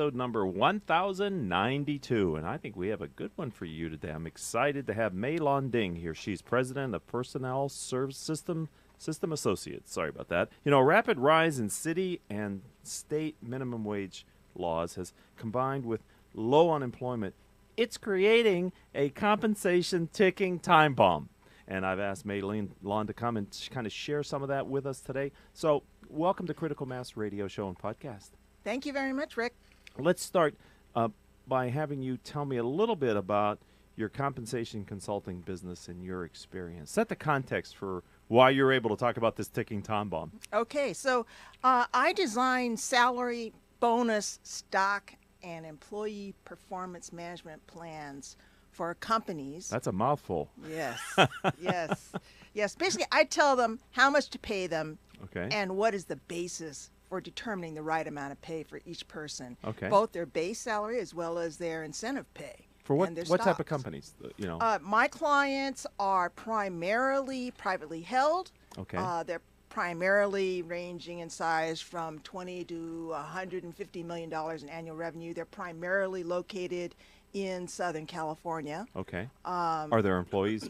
episode number 1092, and I think we have a good one for you today. I'm excited to have Mae Lon here. She's president of Personnel Service System Associates. Sorry about that. You know, rapid rise in city and state minimum wage laws has combined with low unemployment. It's creating a compensation ticking time bomb. And I've asked Mae Lon to come and kind of share some of that with us today. So welcome to Critical Mass Radio Show and Podcast. Thank you very much, Rick. Let's start by having you tell me a little bit about your compensation consulting business and your experience. Set the context for why you're able to talk about this ticking time bomb. Okay, so I design salary, bonus, stock, and employee performance management plans for companies. That's a mouthful. Yes, yes. Basically, I tell them how much to pay them and what is the basis for determining the right amount of pay for each person. Okay. Both their base salary as well as their incentive pay. For what and their type of stocks. companies? My clients are primarily privately held. Okay. They're primarily ranging in size from $20 to $150 million in annual revenue. They're primarily located in Southern California. Okay. Are there employees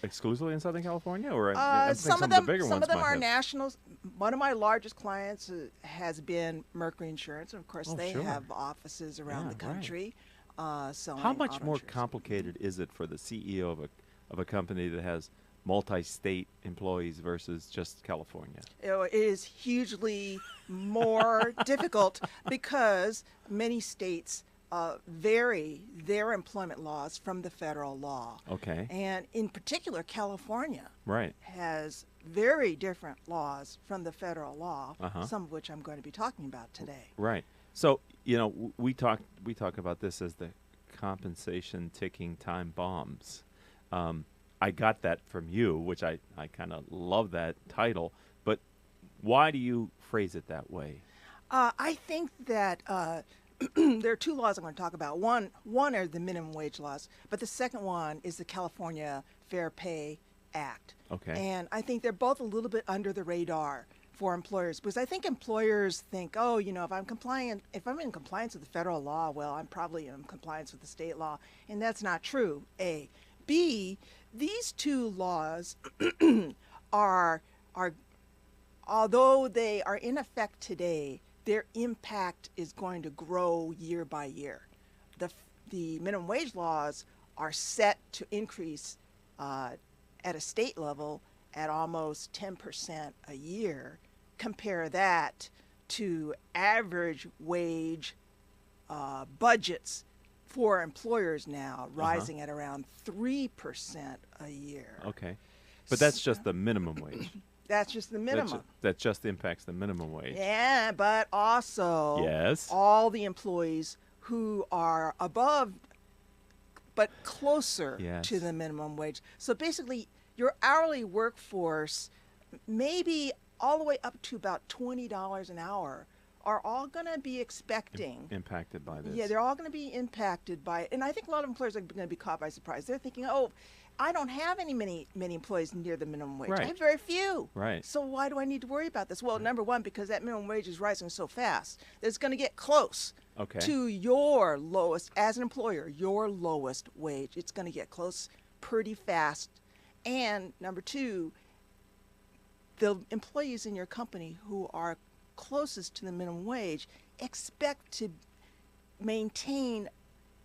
exclusively in Southern California, or I think some of the bigger ones some of them might are have. nationals. One of my largest clients has been Mercury Insurance, and of course they sure. have offices around the country. Selling How much auto more insurance. complicated is it for the CEO of a company that has multi-state employees versus just California? It is hugely more difficult because many states vary their employment laws from the federal law. Okay. And in particular, California Right. has very different laws from the federal law, Uh-huh. some of which I'm going to be talking about today. Right. So, you know, we talk about this as the compensation ticking time bombs. I got that from you, which I kind of love that title. But why do you phrase it that way? I think that there are two laws I'm going to talk about. One are the minimum wage laws, but the second one is the California Fair Pay Act. Okay. And I think they're both a little bit under the radar for employers, because I think employers think, oh, you know, if I'm in compliance with the federal law, well, I'm probably in compliance with the state law, and that's not true. A. B. These two laws are although they are in effect today, their impact is going to grow year by year. The minimum wage laws are set to increase at a state level at almost 10% a year. Compare that to average wage budgets for employers now, rising at around 3% a year. Okay. But that's just the minimum wage. That's just the minimum. That just impacts the minimum wage. Yeah, but also Yes. all the employees who are above but closer Yes. to the minimum wage. So basically, your hourly workforce, maybe all the way up to about $20 an hour, are all going to be expecting. Impacted by this. Yeah, they're all going to be impacted by it. And I think a lot of employers are going to be caught by surprise. They're thinking, oh, I don't have many employees near the minimum wage. Right. I have very few. Right. So why do I need to worry about this? Well, number one, because that minimum wage is rising so fast that it's going to get close to your lowest, as an employer, your lowest wage. It's going to get close pretty fast. And number two, the employees in your company who are closest to the minimum wage expect to maintain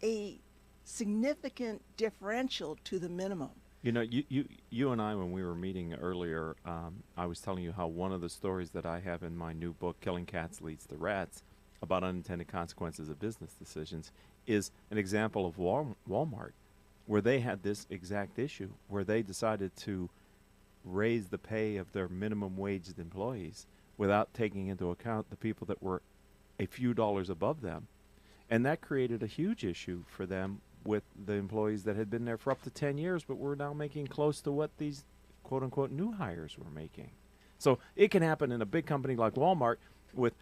a significant differential to the minimum. You know, you and I, when we were meeting earlier, I was telling you how one of the stories that I have in my new book, Killing Cats Leads to Rats, about unintended consequences of business decisions, is an example of Walmart, where they had this exact issue, where they decided to raise the pay of their minimum waged employees without taking into account the people that were a few dollars above them. And that created a huge issue for them with the employees that had been there for up to 10 years but were now making close to what these quote-unquote new hires were making. So it can happen in a big company like Walmart with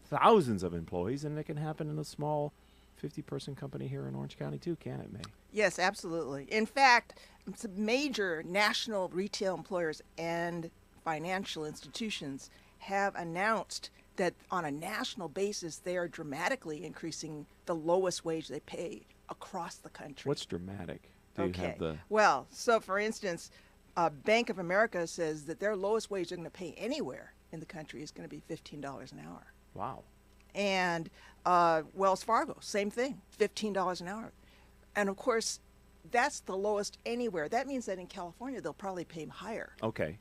thousands of employees, and it can happen in a small 50-person company here in Orange County too, can it, Mae? Yes, absolutely. In fact, some major national retail employers and financial institutions have announced that on a national basis, they are dramatically increasing the lowest wage they pay across the country. What's dramatic? Do you have the... Well, so for instance, Bank of America says that their lowest wage they're going to pay anywhere in the country is going to be $15 an hour. Wow. And Wells Fargo, same thing, $15 an hour. And of course, that's the lowest anywhere. That means that in California, they'll probably pay higher. Okay.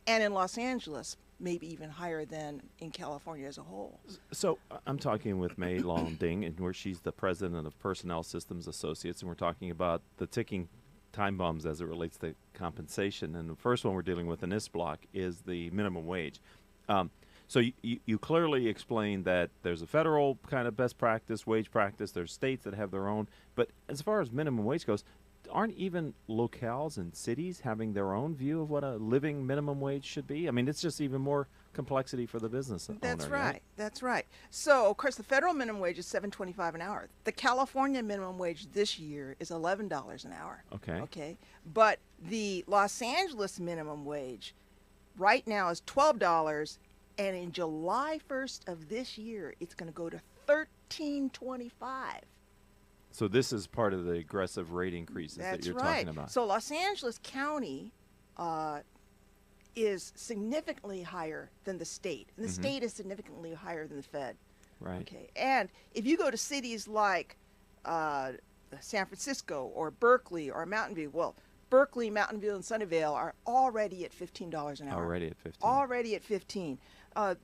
And in Los Angeles, maybe even higher than in California as a whole. So I'm talking with Mae Lon, and where she's the president of Personnel Systems Associates, and we're talking about the ticking time bombs as it relates to compensation. And the first one we're dealing with in this block is the minimum wage. So you clearly explained that there's a federal kind of best practice, wage practice. There's states that have their own. But as far as minimum wage goes, aren't even locales and cities having their own view of what a living minimum wage should be? I mean, it's just even more complexity for the business owner. That's right. That's right. So, of course, the federal minimum wage is $7.25 an hour. The California minimum wage this year is $11 an hour. Okay. But the Los Angeles minimum wage right now is $12. And in July 1st of this year, it's going to go to $13.25. So this is part of the aggressive rate increases that you're talking about. So Los Angeles County is significantly higher than the state. And the state is significantly higher than the Fed. Right. Okay. And if you go to cities like San Francisco or Berkeley or Mountain View, well, Berkeley, Mountain View, and Sunnyvale are already at $15 an hour. Already at 15. Already at 15. The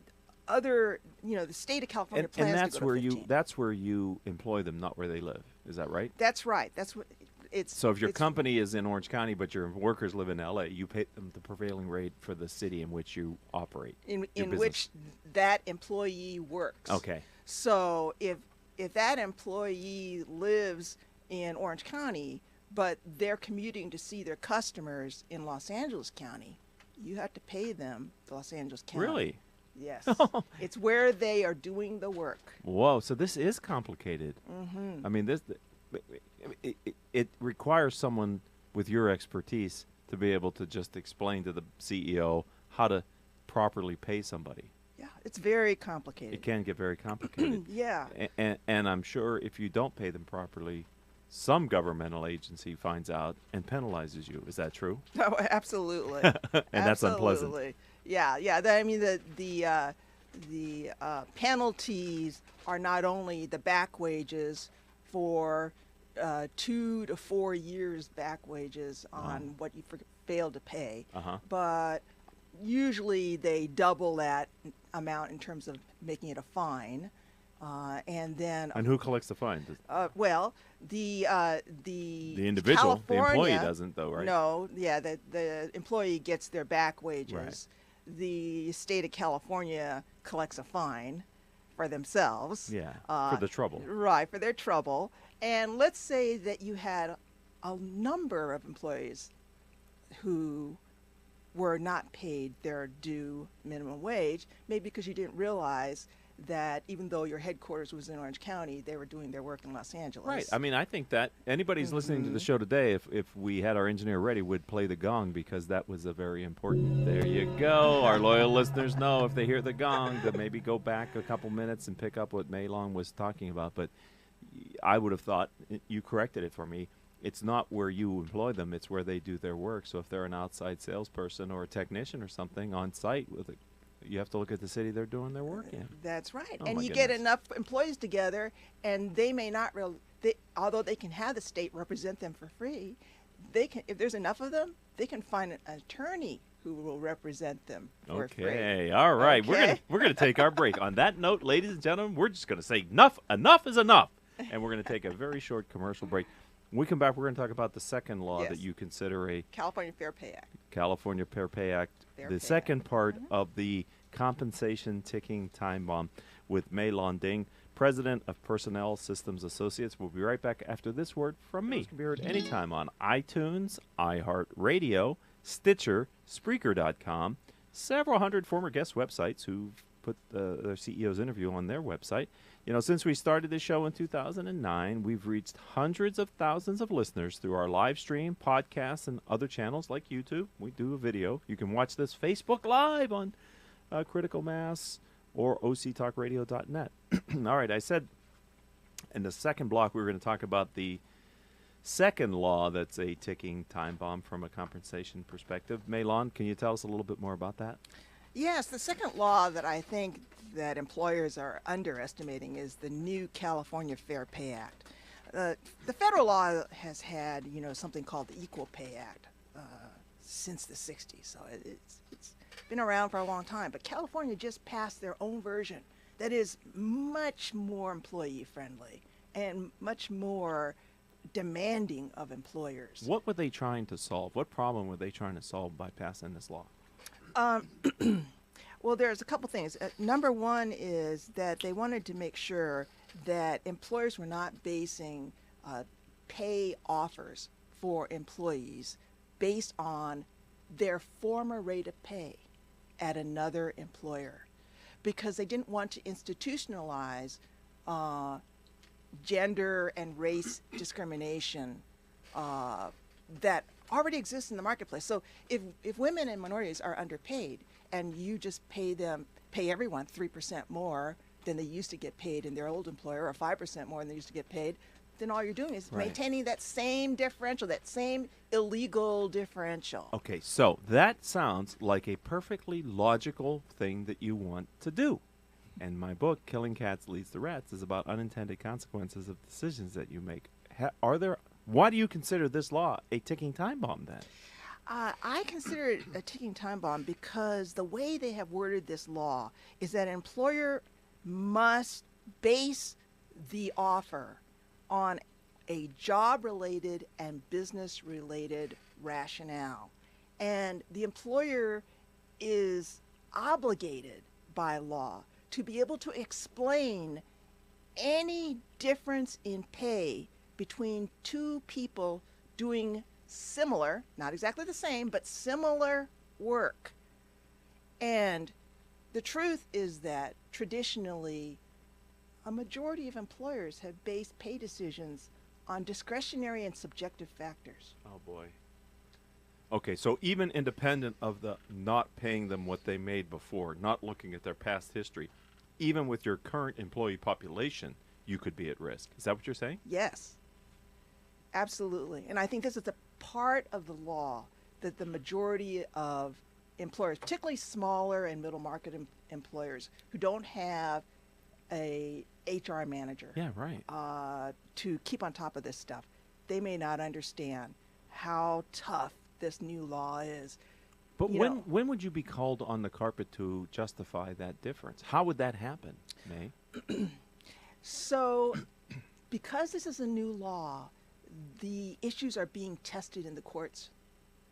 state of California plans and that's to go where to 15. that's where you employ them, not where they live. Is that right? That's right. That's what it's. So if your company is in Orange County, but your workers live in L.A., you pay them the prevailing rate for the city in which you operate. In which that employee works. Okay. So if that employee lives in Orange County, but they're commuting to see their customers in Los Angeles County, you have to pay them Los Angeles County. Really? Yes. It's where they are doing the work. Whoa, so this is complicated. I mean, it requires someone with your expertise to be able to just explain to the CEO how to properly pay somebody. Yeah, it's very complicated. It can get very complicated. Yeah. And I'm sure if you don't pay them properly, some governmental agency finds out and penalizes you. Is that true? Oh, absolutely. And that's unpleasant. Yeah. I mean, the penalties are not only the back wages for 2 to 4 years back wages on what you failed to pay, but usually they double that amount in terms of making it a fine. And who collects the fine? Well, the individual, the employee doesn't, though, right? No, yeah, the employee gets their back wages. Right. The state of California collects a fine for themselves. Yeah, for the trouble. Right, for their trouble. And let's say that you had a number of employees who were not paid their due minimum wage, maybe because you didn't realize that even though your headquarters was in Orange County, they were doing their work in Los Angeles. Right. I mean, I think that anybody's listening to the show today, if we had our engineer ready, would play the gong, because that was a very important. There you go. Our loyal listeners know if they hear the gong to maybe go back a couple minutes and pick up what Mae Lon was talking about. But I would have thought, you corrected it for me, it's not where you employ them, it's where they do their work. So if they're an outside salesperson or a technician or something on site with it, you have to look at the city they're doing their work in. That's right. And you get enough employees together, and they may not although they can have the state represent them for free, they can, if there's enough of them, they can find an attorney who will represent them for free. Okay. All right. Okay. We're gonna take our break. On that note, ladies and gentlemen, we're just gonna say enough is enough, and we're gonna take a very short commercial break. When we come back, we're going to talk about the second law that you consider a California Fair Pay Act. California Fair Pay Act, the second part of the compensation ticking time bomb, with Mae Lon, president of Personnel Systems Associates. We'll be right back after this word from me. It can be heard anytime on iTunes, iHeartRadio, Stitcher, Spreaker.com, several hundred former guest websites who've put their CEO's interview on their website. You know, since we started this show in 2009, we've reached hundreds of thousands of listeners through our live stream, podcasts, and other channels like YouTube. We do a video. You can watch this Facebook Live on Critical Mass, or octalkradio.net. All right, I said in the second block we were going to talk about the second law that's a ticking time bomb from a compensation perspective. Mae Lon, can you tell us a little bit more about that? Yes, the second law that I think that employers are underestimating is the new California Fair Pay Act. The federal law has had, something called the Equal Pay Act since the 60s, so it's been around for a long time. But California just passed their own version that is much more employee-friendly and much more demanding of employers. What were they trying to solve? What problem were they trying to solve by passing this law? Well, there's a couple things. Number one is that they wanted to make sure that employers were not basing pay offers for employees based on their former rate of pay at another employer, because they didn't want to institutionalize gender and race discrimination that already exists in the marketplace. So if women and minorities are underpaid and you just pay everyone 3% more than they used to get paid in their old employer, or 5% more than they used to get paid, then all you're doing is maintaining that same differential, that same illegal differential. Okay, so that sounds like a perfectly logical thing that you want to do. And my book, Killing Cats Leads to Rats, is about unintended consequences of decisions that you make. Why do you consider this law a ticking time bomb then? I consider it a ticking time bomb because the way they have worded this law is that an employer must base the offer on a job-related and business-related rationale. And the employer is obligated by law to be able to explain any difference in pay between two people doing similar, not exactly the same, but similar work. And the truth is that traditionally, a majority of employers have based pay decisions on discretionary and subjective factors. Oh, boy. Okay, so even independent of the not paying them what they made before, not looking at their past history, even with your current employee population, you could be at risk. Is that what you're saying? Yes, absolutely. And I think this is a part of the law that the majority of employers, particularly smaller and middle market employers who don't have a HR manager, to keep on top of this stuff, they may not understand how tough this new law is. But when would you be called on the carpet to justify that difference? How would that happen, Mae? So, because this is a new law, the issues are being tested in the courts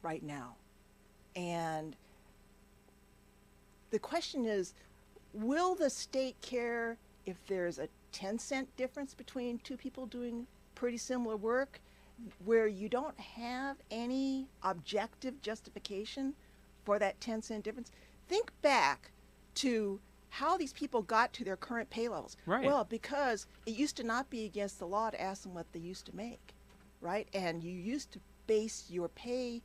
right now. And the question is, will the state care if there's a 10-cent difference between two people doing pretty similar work where you don't have any objective justification for that 10-cent difference? Think back to how these people got to their current pay levels. Right. Well, because it used to not be against the law to ask them what they used to make, right? And you used to base your pay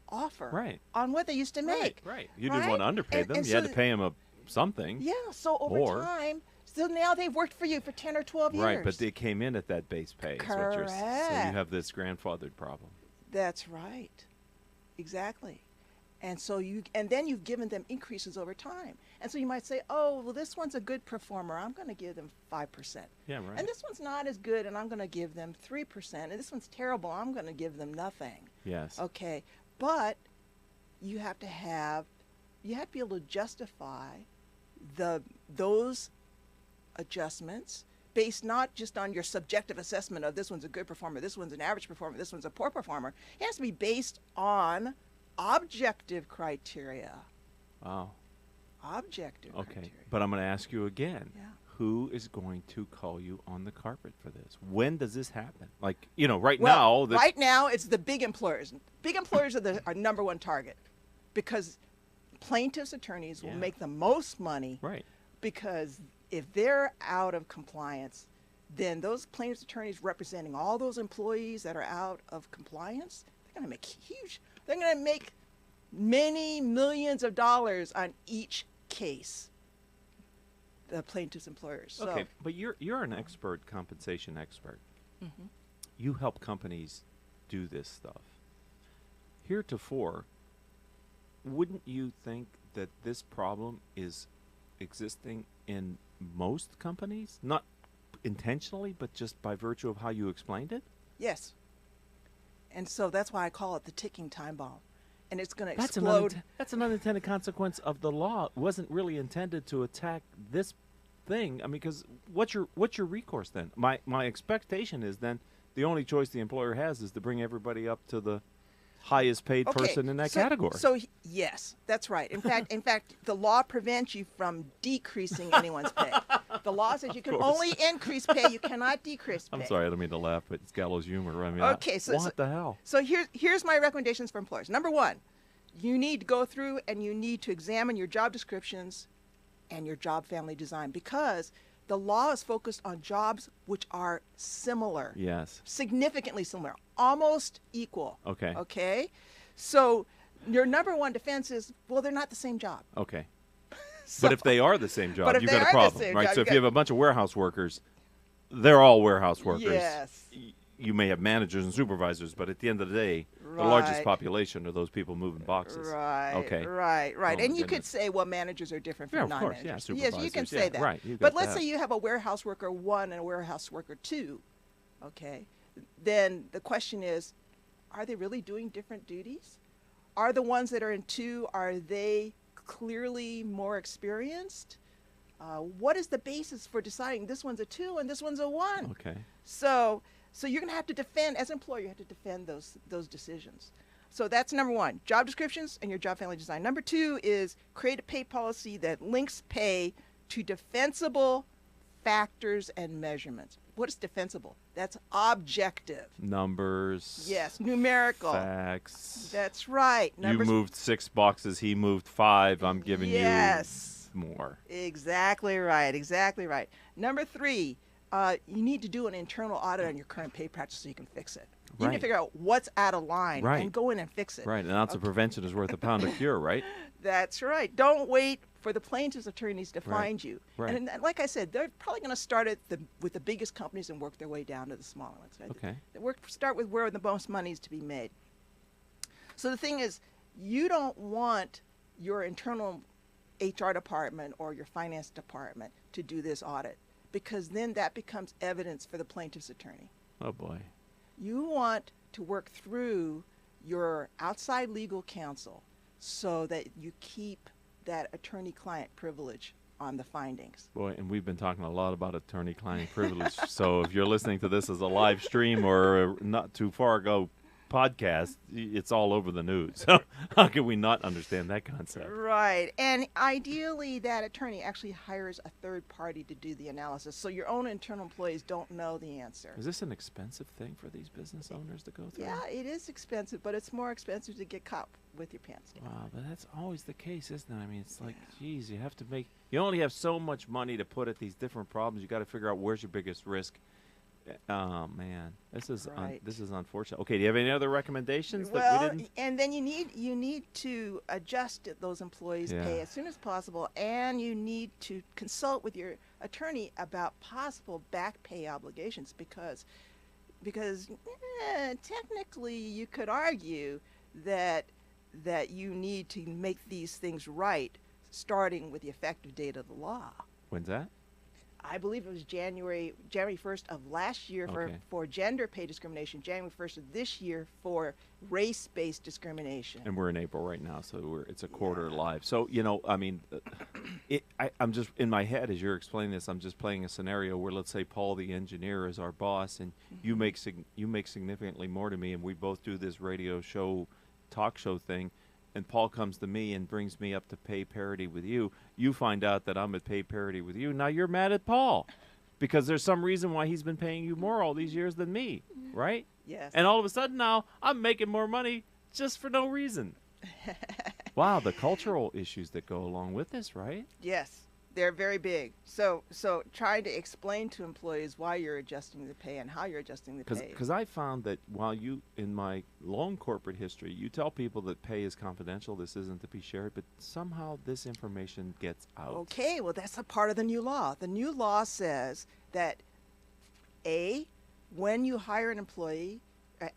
offer on what they used to make. Right. You didn't want to underpay them. You had to pay them something. Yeah, so over time, so now they've worked for you for 10 or 12 years. Right, but they came in at that base pay. Correct. Is what so you have this grandfathered problem. That's right. Exactly. And so then you've given them increases over time. And so you might say, oh, well, this one's a good performer. I'm going to give them 5%. Yeah, right. And this one's not as good, and I'm going to give them 3%. And this one's terrible. I'm going to give them nothing. Yes. Okay. But you have to be able to justify those adjustments based not just on your subjective assessment of this one's a good performer, this one's an average performer, this one's a poor performer. It has to be based on objective criteria. Wow. Objective criteria. But I'm going to ask you again. Yeah. Who is going to call you on the carpet for this? When does this happen? Like, right now. Right now, it's the big employers. Big employers are our number one target because plaintiffs' attorneys will make the most money. Right. Because if they're out of compliance, then those plaintiffs' attorneys representing all those employees that are out of compliance, they're going to make many millions of dollars on each case, the plaintiff's employers. So, okay, but you're an expert, compensation expert. mm-hmm. You help companies do this stuff. Heretofore, wouldn't you think that this problem is existing in most companies? Not intentionally, but just by virtue of how you explained it? Yes. And so that's why I call it the ticking time bomb. And it's going to explode. That's an unintended consequence of the law. It wasn't really intended to attack this thing. I mean, because what's your recourse then? My expectation is then the only choice the employer has is to bring everybody up to the highest paid person in that category. So yes, that's right. In fact, the law prevents you from decreasing anyone's pay. The law says you can only increase pay; you cannot decrease pay. I'm sorry, I don't mean to laugh, but it's gallows humor. I mean, what the hell? So here's my recommendations for employers. Number one, you need to go through and you need to examine your job descriptions and your job family design, because the law is focused on jobs which are similar. Yes. Significantly similar, almost equal. Okay. Okay? So your number one defense is, well, they're not the same job. Okay. So, but if they are the same job, you've got a problem, right? So if you have a bunch of warehouse workers, they're all warehouse workers. Yes. You may have managers and supervisors, but at the end of the day, the largest population are those people moving boxes. Right. Okay. Right. And you could say, well, managers are different from non-managers. Yeah, supervisors. Yes, you can say that. Right. But let's say you have a warehouse worker 1 and a warehouse worker 2, okay? Then the question is, are they really doing different duties? Are the ones that are in 2, are they clearly more experienced? What is the basis for deciding this one's a 2 and this one's a 1? Okay. So you're going to have to defend, as an employer, you have to defend those decisions. So that's number one, job descriptions and your job family design. Number 2 is create a pay policy that links pay to defensible factors and measurements. What is defensible? That's objective. Numbers. Yes, numerical. Facts. That's right. Numbers. You moved 6 boxes, he moved 5, I'm giving you more. Exactly right. Number 3, you need to do an internal audit on your current pay practice so you can fix it. You need to figure out what's out of line and go in and fix it. Right, an ounce of prevention is worth a pound of cure, right? That's right. Don't wait for the plaintiff's attorneys to find you. Right. And like I said, they're probably going to start with the biggest companies and work their way down to the smaller ones. Right? Okay. Start with where the most money is to be made. So the thing is, you don't want your internal HR department or your finance department to do this audit, because then that becomes evidence for the plaintiff's attorney. Oh, boy. You want to work through your outside legal counsel so that you keep that attorney-client privilege on the findings. Boy, and we've been talking a lot about attorney-client privilege. So if you're listening to this as a live stream or a not too far ago podcast, it's all over the news. So how can we not understand that concept? Right. And ideally, that attorney actually hires a third party to do the analysis, so your own internal employees don't know the answer. Is this an expensive thing for these business owners to go through? Yeah, it is expensive, but it's more expensive to get caught with your pants down. Wow, but that's always the case, isn't it? I mean, it's like, geez, you only have so much money to put at these different problems. You got to figure out where's your biggest risk. Oh man, this is unfortunate. Okay, do you have any other recommendations that we didn't? And then you need to adjust those employees' pay as soon as possible, and you need to consult with your attorney about possible back pay obligations, because technically you could argue that you need to make these things right, starting with the effective date of the law. When's that? I believe it was January 1st of last year for gender pay discrimination, January 1st of this year for race-based discrimination. And we're in April right now, so it's a quarter live. So, I mean, I'm just, in my head, as you're explaining this, I'm just playing a scenario where, let's say Paul the engineer is our boss, and you make significantly more to me, and we both do this radio show, talk show thing, and Paul comes to me and brings me up to pay parity with you. You find out that I'm at pay parity with you. Now you're mad at Paul because there's some reason why he's been paying you more all these years than me, right? Yes. And all of a sudden now I'm making more money just for no reason. Wow, the cultural issues that go along with this, right? Yes. They're very big. So trying to explain to employees why you're adjusting the pay and how you're adjusting the pay. Because I found that while you, in my long corporate history, you tell people that pay is confidential, this isn't to be shared, but somehow this information gets out. Okay, well, that's a part of the new law. The new law says that when you hire an employee,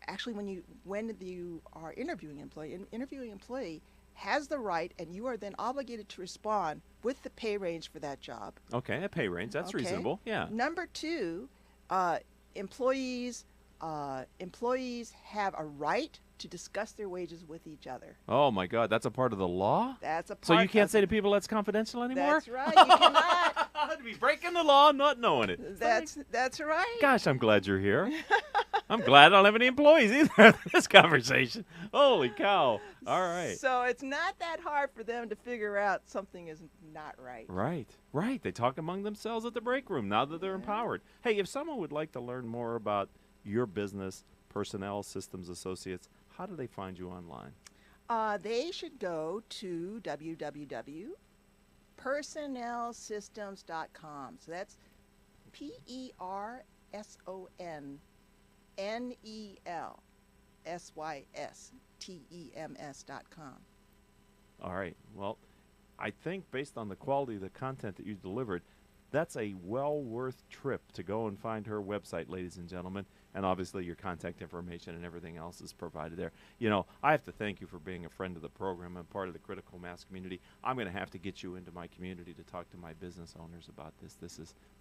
actually when you are interviewing an employee has the right, and you are then obligated to respond with the pay range for that job. Okay, a pay range, that's reasonable. Yeah. Number two, employees have a right to discuss their wages with each other. Oh my God, that's a part of the law? That's a part. So you can't say to people that's confidential anymore? That's right. You cannot. I'd be breaking the law, not knowing it. That's right. Gosh, I'm glad you're here. I'm glad I don't have any employees either in this conversation. Holy cow. All right. So it's not that hard for them to figure out something is not right. Right. They talk among themselves at the break room now that they're empowered. Hey, if someone would like to learn more about your business, Personnel Systems Associates, how do they find you online? They should go to www.personnelsystems.com. So that's PERSONNELSYSTEMS.com. All right. Well, I think based on the quality of the content that you delivered, that's a well worth trip to go and find her website, ladies and gentlemen. And obviously your contact information and everything else is provided there. You know, I have to thank you for being a friend of the program and part of the critical mass community. I'm going to have to get you into my community to talk to my business owners about this.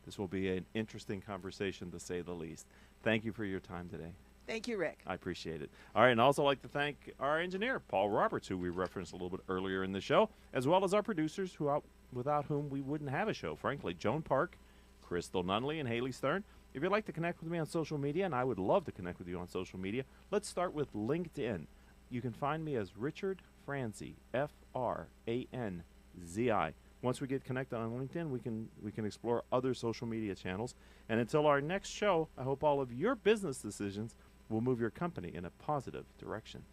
This will be an interesting conversation, to say the least. Thank you for your time today. Thank you, Rick. I appreciate it. All right, and I'd also like to thank our engineer, Paul Roberts, who we referenced a little bit earlier in the show, as well as our producers, without whom we wouldn't have a show, frankly. Joan Park, Crystal Nunley, and Haley Stern. If you'd like to connect with me on social media, and I would love to connect with you on social media, let's start with LinkedIn. You can find me as Richard Franzi, Franzi. Once we get connected on LinkedIn, we can explore other social media channels. And until our next show, I hope all of your business decisions will move your company in a positive direction.